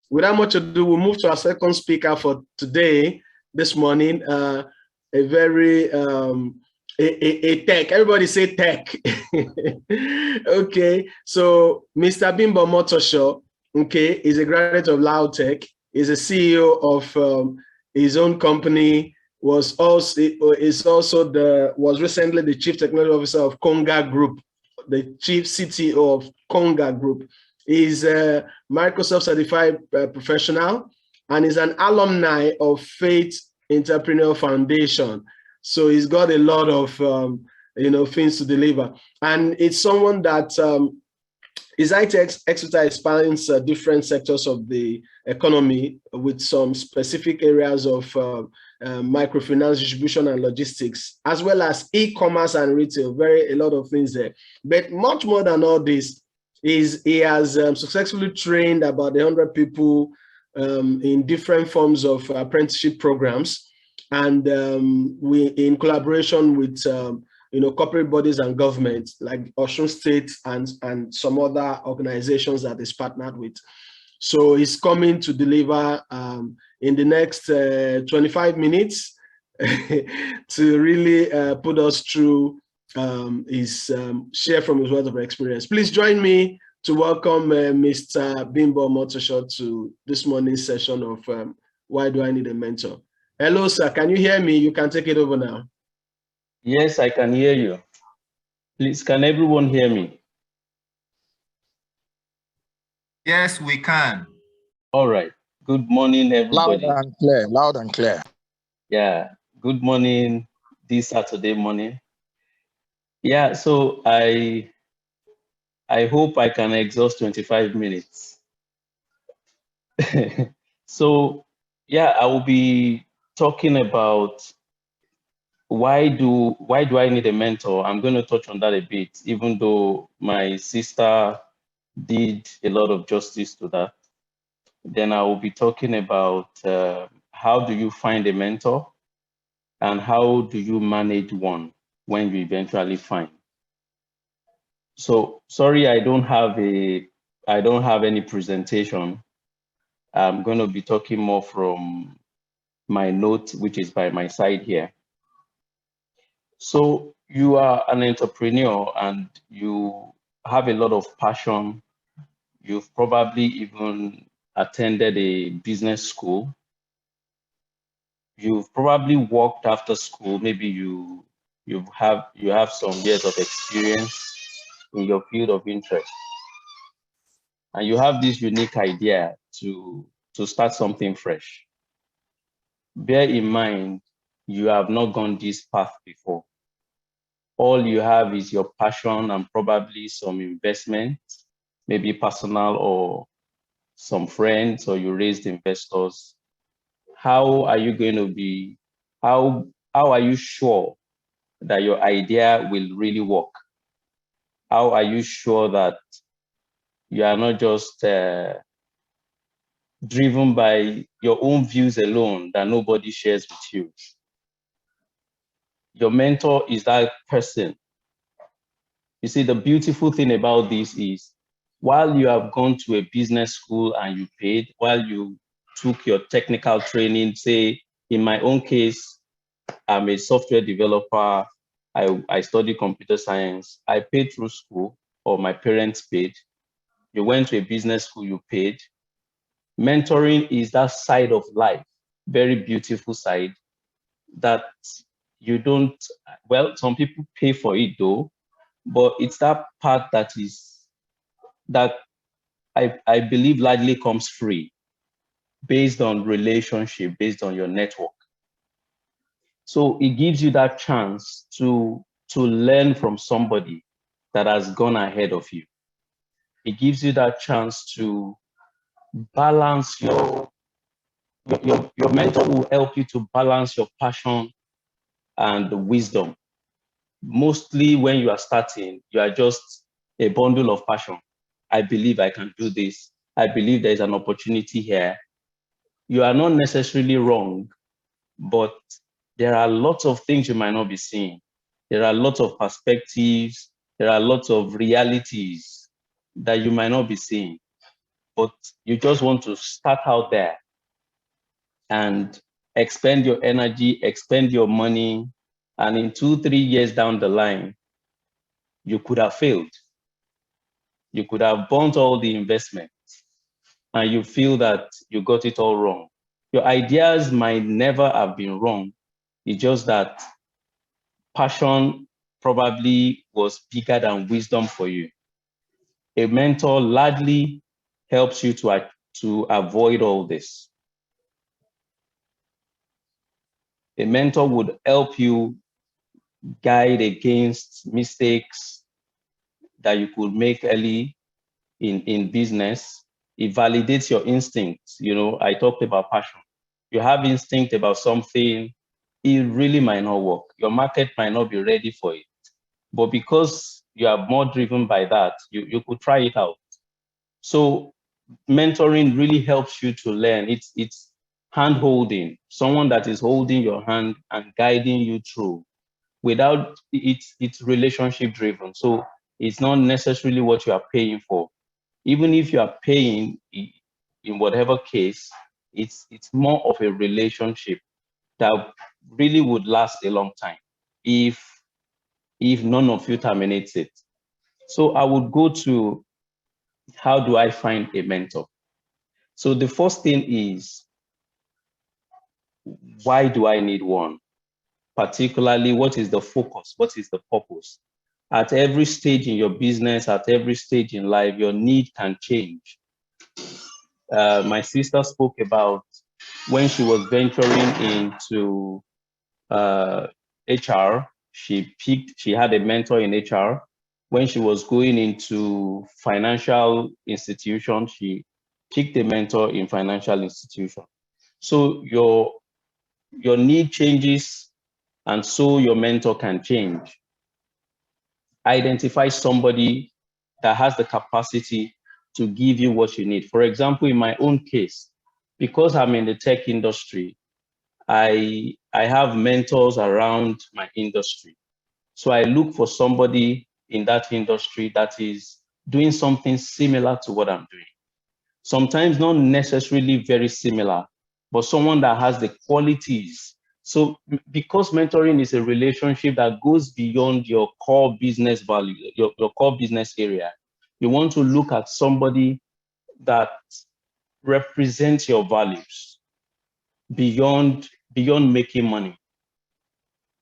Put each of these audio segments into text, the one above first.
without much ado, we'll move to our second speaker for today, this morning. A very a tech. Everybody say tech. Okay, so Mr. Bimbo Omotosho, okay, is a graduate of Lautech. Is a CEO of his own company. Was recently the chief technology officer of Konga Group, the chief CTO of Konga Group. He's a Microsoft certified professional and is an alumni of Faith Entrepreneur Foundation. So he's got a lot of things to deliver, and it's someone that his IT expertise spans different sectors of the economy with some specific areas of microfinance, distribution, and logistics, as well as e-commerce and retail. A lot of things there. But much more than all this, he has successfully trained about 100 people in different forms of apprenticeship programs, and we, in collaboration with corporate bodies and governments like Osun State and some other organizations that is partnered with. So he's coming to deliver in the next 25 minutes to really put us through his share from his words of experience. Please join me to welcome Mr. Bimbo Omotosho to this morning's session of Why Do I Need a Mentor? Hello, sir. Can you hear me? You can take it over now. Yes, I can hear you. Please, can everyone hear me? Yes, we can. All right. Good morning, everybody. Loud and clear, loud and clear. Yeah, good morning this Saturday morning. Yeah, so I hope I can exhaust 25 minutes. So, yeah, I will be talking about why do I need a mentor? I'm going to touch on that a bit, even though my sister did a lot of justice to that. Then I will be talking about how do you find a mentor and how do you manage one when you eventually find. So sorry, I don't have any presentation. I'm going to be talking more from my notes, which is by my side here. So you are an entrepreneur and you have a lot of passion. You've probably even attended a business school. You've probably worked after school. Maybe you have some years of experience in your field of interest. And you have this unique idea to start something fresh. Bear in mind, you have not gone this path before. All you have is your passion and probably some investment, maybe personal or some friends, or you raised investors. How are you going to be, how are you sure that your idea will really work? How are you sure that you are not just driven by your own views alone that nobody shares with you? Your mentor is that person. You see, the beautiful thing about this is, while you have gone to a business school and you paid, while you took your technical training, say, in my own case, I'm a software developer, I study computer science, I paid through school, or my parents paid. You went to a business school, you paid. Mentoring is that side of life, very beautiful side that you don't, well, some people pay for it though, but it's that part that I believe largely comes free, based on relationship, based on your network. So it gives you that chance to learn from somebody that has gone ahead of you. It gives you that chance to balance your mentor will help you to balance your passion and wisdom. Mostly when you are starting, you are just a bundle of passion. I believe I can do this. I believe there's an opportunity here. You are not necessarily wrong, but there are lots of things you might not be seeing. There are lots of perspectives. There are lots of realities that you might not be seeing. but you just want to start out there and expend your energy, expend your money, and in 2-3 years down the line, you could have failed. You could have burnt all the investment and you feel that you got it all wrong. Your ideas might never have been wrong. It's just that passion probably was bigger than wisdom for you. A mentor largely helps you to avoid all this. A mentor would help you guide against mistakes that you could make early in business. It validates your instincts. You know, I talked about passion. You have instinct about something, it really might not work. Your market might not be ready for it. But because you are more driven by that, you could try it out. So mentoring really helps you to learn. It's hand holding, someone that is holding your hand and guiding you through. Without it's relationship driven. So it's not necessarily what you are paying for. Even if you are paying in whatever case, it's more of a relationship that really would last a long time if none of you terminates it. So I would go to, how do I find a mentor? So the first thing is, why do I need one? Particularly, what is the focus? What is the purpose? At every stage in your business, at every stage in life, your need can change. My sister spoke about when she was venturing into HR, she had a mentor in HR. When she was going into financial institution, she picked a mentor in financial institution. So your need changes, and so your mentor can change. Identify somebody that has the capacity to give you what you need. For example, in my own case, because I'm in the tech industry, I have mentors around my industry. So I look for somebody in that industry that is doing something similar to what I'm doing. Sometimes not necessarily very similar, but someone that has the qualities. So because mentoring is a relationship that goes beyond your core business value, your core business area, you want to look at somebody that represents your values beyond making money.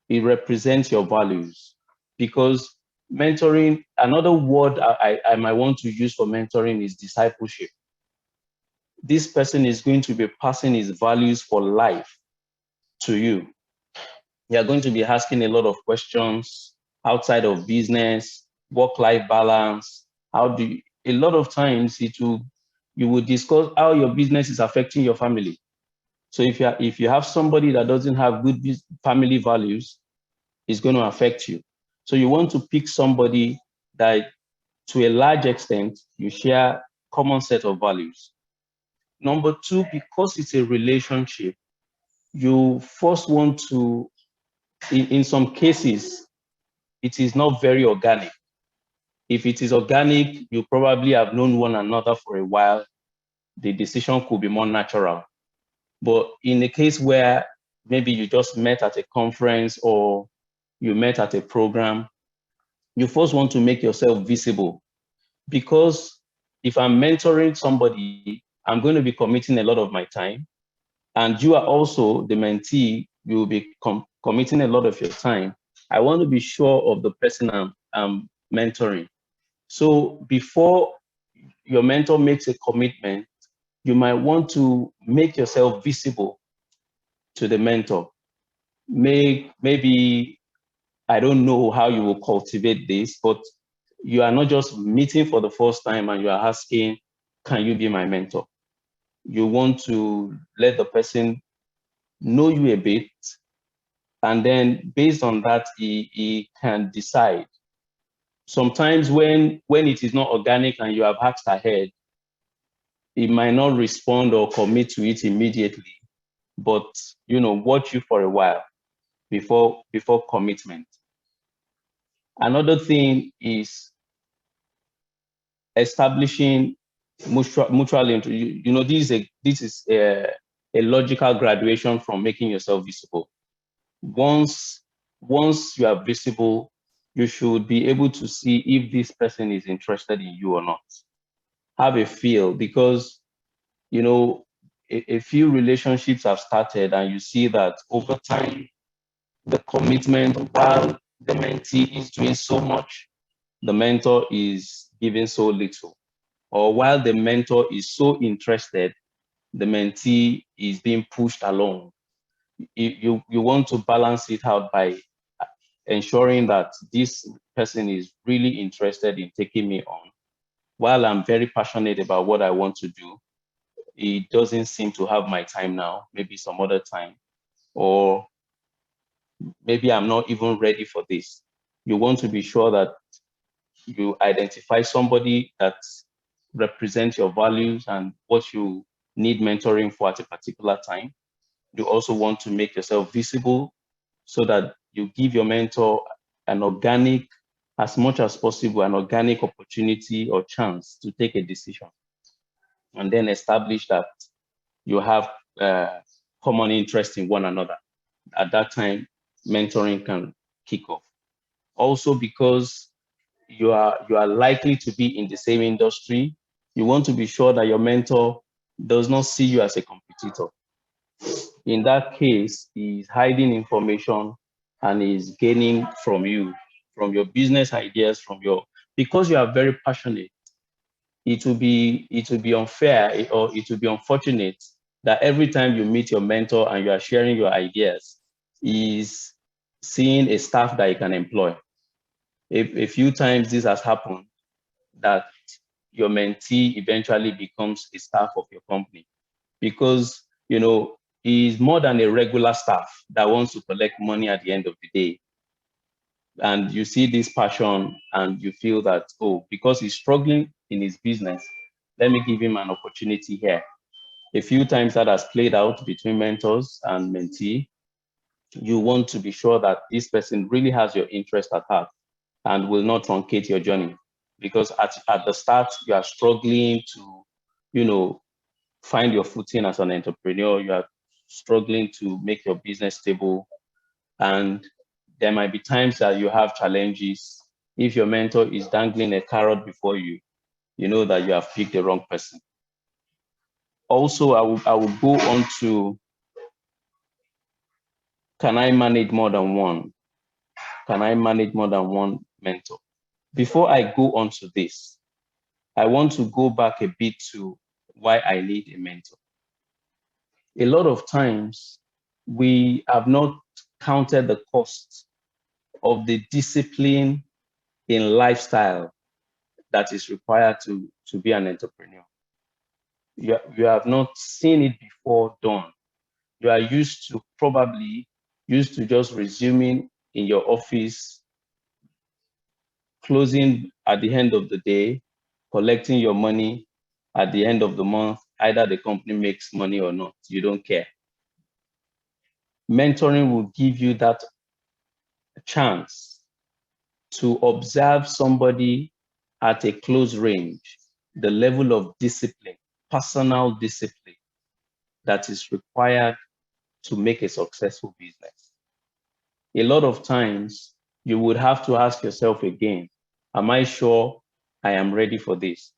It represents your values, because mentoring, another word I might want to use for mentoring is discipleship. This person is going to be passing his values for life to you. You are going to be asking a lot of questions outside of business, work-life balance. A lot of times you will discuss how your business is affecting your family. So if you have somebody that doesn't have good family values, it's going to affect you. So you want to pick somebody that, to a large extent, you share common set of values. Number two, because it's a relationship, you first want to, in some cases, it is not very organic. If it is organic, you probably have known one another for a while. The decision could be more natural. But in a case where maybe you just met at a conference or you met at a program, you first want to make yourself visible. Because if I'm mentoring somebody, I'm going to be committing a lot of my time. And you are also the mentee, you will be committing a lot of your time. I want to be sure of the person I'm mentoring. So before your mentor makes a commitment, you might want to make yourself visible to the mentor. Maybe, I don't know how you will cultivate this, but you are not just meeting for the first time and you are asking, can you be my mentor? You want to let the person know you a bit, and then based on that, he can decide. Sometimes when it is not organic and you have asked ahead, he might not respond or commit to it immediately, but watch you for a while before commitment. Another thing is establishing mutual you know, this is a logical graduation from making yourself visible. Once you are visible, you should be able to see if this person is interested in you or not. Have a feel, because you know, a few relationships have started and you see that over time the commitment, while the mentee is doing so much, the mentor is giving so little. Or while the mentor is so interested, the mentee is being pushed along. You want to balance it out by ensuring that this person is really interested in taking me on. While I'm very passionate about what I want to do, it doesn't seem to have my time now, maybe some other time, or maybe I'm not even ready for this. You want to be sure that you identify somebody that represents your values and what you need mentoring for at a particular time. You also want to make yourself visible so that you give your mentor an organic, as much as possible, an organic opportunity or chance to take a decision. And then establish that you have common interest in one another. At that time, mentoring can kick off. Also, because you are likely to be in the same industry, you want to be sure that your mentor does not see you as a competitor. In that case, he's hiding information and is gaining from you, from your business ideas, because you are very passionate. It will be unfair, or it will be unfortunate that every time you meet your mentor and you are sharing your ideas, he's seeing a staff that he can employ. A few times this has happened, that your mentee eventually becomes a staff of your company, because you know he's more than a regular staff that wants to collect money at the end of the day. And you see this passion and you feel that, oh, because he's struggling in his business, let me give him an opportunity here. A few times that has played out between mentors and mentee. You want to be sure that this person really has your interest at heart and will not truncate your journey. Because at the start, you are struggling to, you know, find your footing as an entrepreneur. You are struggling to make your business stable. And there might be times that you have challenges. If your mentor is dangling a carrot before you, you know that you have picked the wrong person. Also, I will go on to, can I manage more than one? Can I manage more than one mentor? Before I go on to this, I want to go back a bit to why I need a mentor. A lot of times, we have not counted the cost of the discipline in lifestyle that is required to be an entrepreneur. You have not seen it before done. You are probably used to just resuming in your office, closing at the end of the day, collecting your money at the end of the month. Either the company makes money or not, you don't care. Mentoring will give you that chance to observe somebody at a close range, the level of discipline, personal discipline that is required to make a successful business. A lot of times, you would have to ask yourself again, am I sure I am ready for this?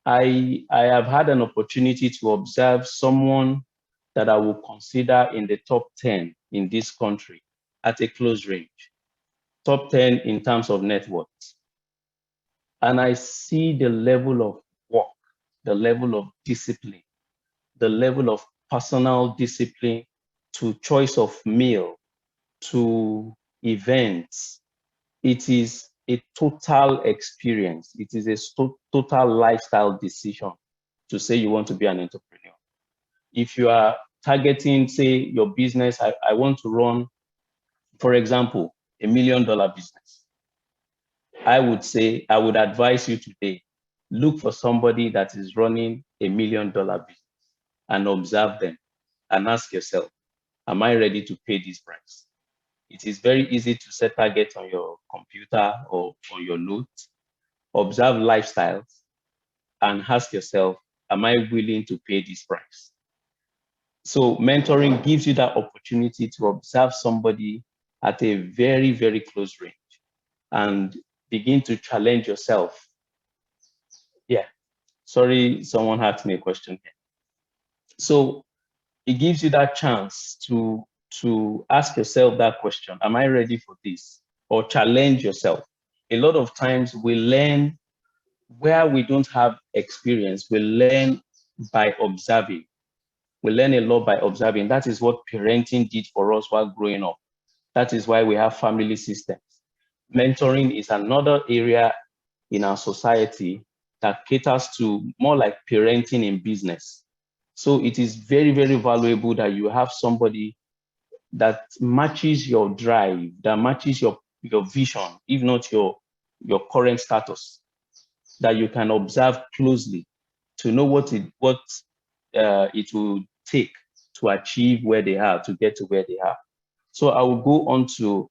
I have had an opportunity to observe someone that I will consider in the top 10 in this country at a close range, top 10 in terms of net worth. And I see the level of work, the level of discipline, the level of personal discipline, to choice of meal, to events. It is a total experience. It is a total lifestyle decision to say you want to be an entrepreneur. If you are targeting, say, your business, I want to run, for example, $1 million business. I would advise you today, look for somebody that is running $1 million business and observe them and ask yourself, am I ready to pay this price? It is very easy to set targets on your computer or on your notes. Observe lifestyles and ask yourself, am I willing to pay this price? So mentoring gives you that opportunity to observe somebody at a very, very close range and begin to challenge yourself. Yeah, sorry, someone asked me a question here. So it gives you that chance to ask yourself that question, am I ready for this? Or challenge yourself. A lot of times we learn where we don't have experience, we learn by observing. We learn a lot by observing. That is what parenting did for us while growing up. That is why we have family systems. Mentoring is another area in our society that caters to more like parenting in business. So it is very, very valuable that you have somebody that matches your drive, that matches your vision, if not your current status, that you can observe closely to know what it will take to achieve where they are, to get to where they are. So I will go on to,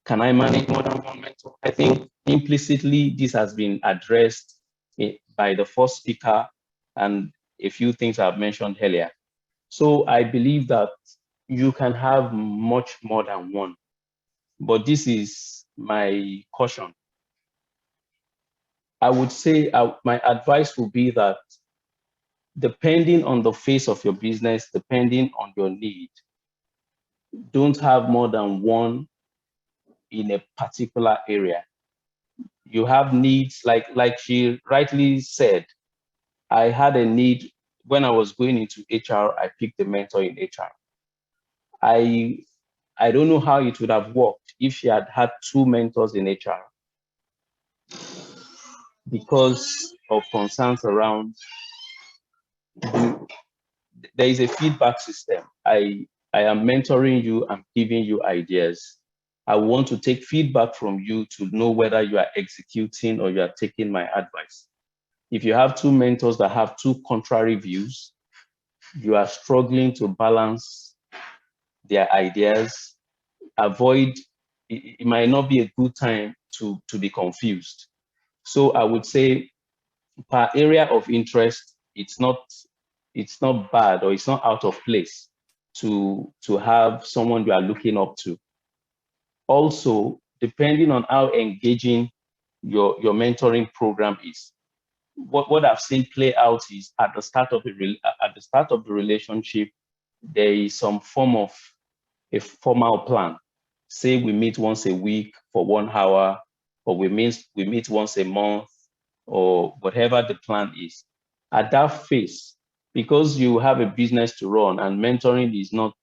can I manage more than one mentor? I think implicitly this has been addressed by the first speaker and a few things I've mentioned earlier. So I believe that you can have much more than one, but this is my caution. I would say my advice would be that depending on the phase of your business, depending on your need, don't have more than one in a particular area. You have needs, like she rightly said, I had a need when I was going into HR, I picked a mentor in HR. I don't know how it would have worked if she had had two mentors in HR because of concerns around there is a feedback system. I am mentoring you, I'm giving you ideas. I want to take feedback from you to know whether you are executing or you are taking my advice. If you have two mentors that have two contrary views, you are struggling to balance their ideas. Avoid, it might not be a good time to be confused. So I would say per area of interest, it's not bad or it's not out of place to have someone you are looking up to. Also, depending on how engaging your mentoring program is, what I've seen play out is at the start of the relationship, there is some form of a formal plan. Say we meet once a week for 1 hour, or we meet once a month, or whatever the plan is. At that phase, because you have a business to run and mentoring is not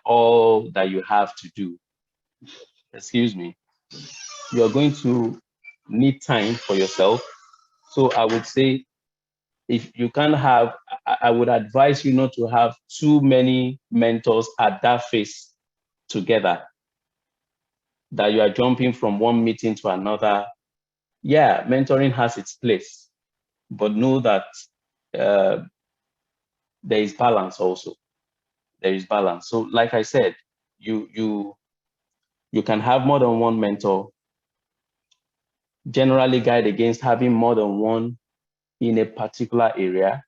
all that you have to do, excuse me, you are going to need time for yourself. So I would say if you can have, I would advise you not to have too many mentors at that phase together, that you are jumping from one meeting to another. Yeah, mentoring has its place, but know that there is balance also. There is balance. So like I said, you can have more than one mentor. Generally guide against having more than one in a particular area.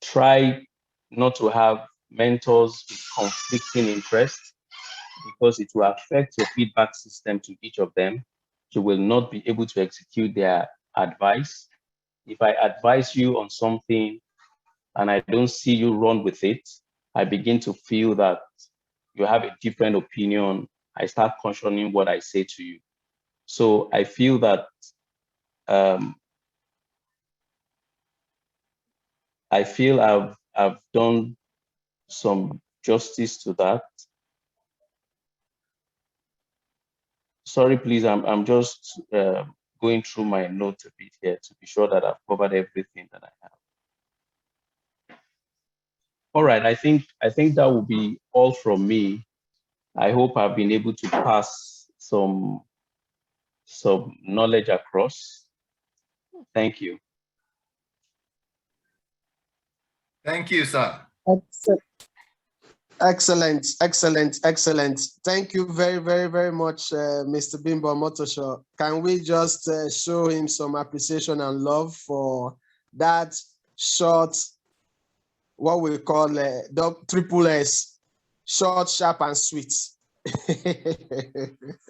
Try not to have mentors with conflicting interests because it will affect your feedback system to each of them. You will not be able to execute their advice. If I advise you on something and I don't see you run with it, I begin to feel that you have a different opinion. I start questioning what I say to you. So I feel that I've done some justice to that. Sorry, please, I'm just going through my notes a bit here to be sure that I've covered everything that I have. All right, I think that will be all from me. I hope I've been able to pass some knowledge across. Thank you. Thank you, sir. Excellent, excellent, excellent. Thank you very, very, very much, Mr. Bimbo Omotosho. Can we just show him some appreciation and love for that short, what we call triple S, short, sharp, and sweet.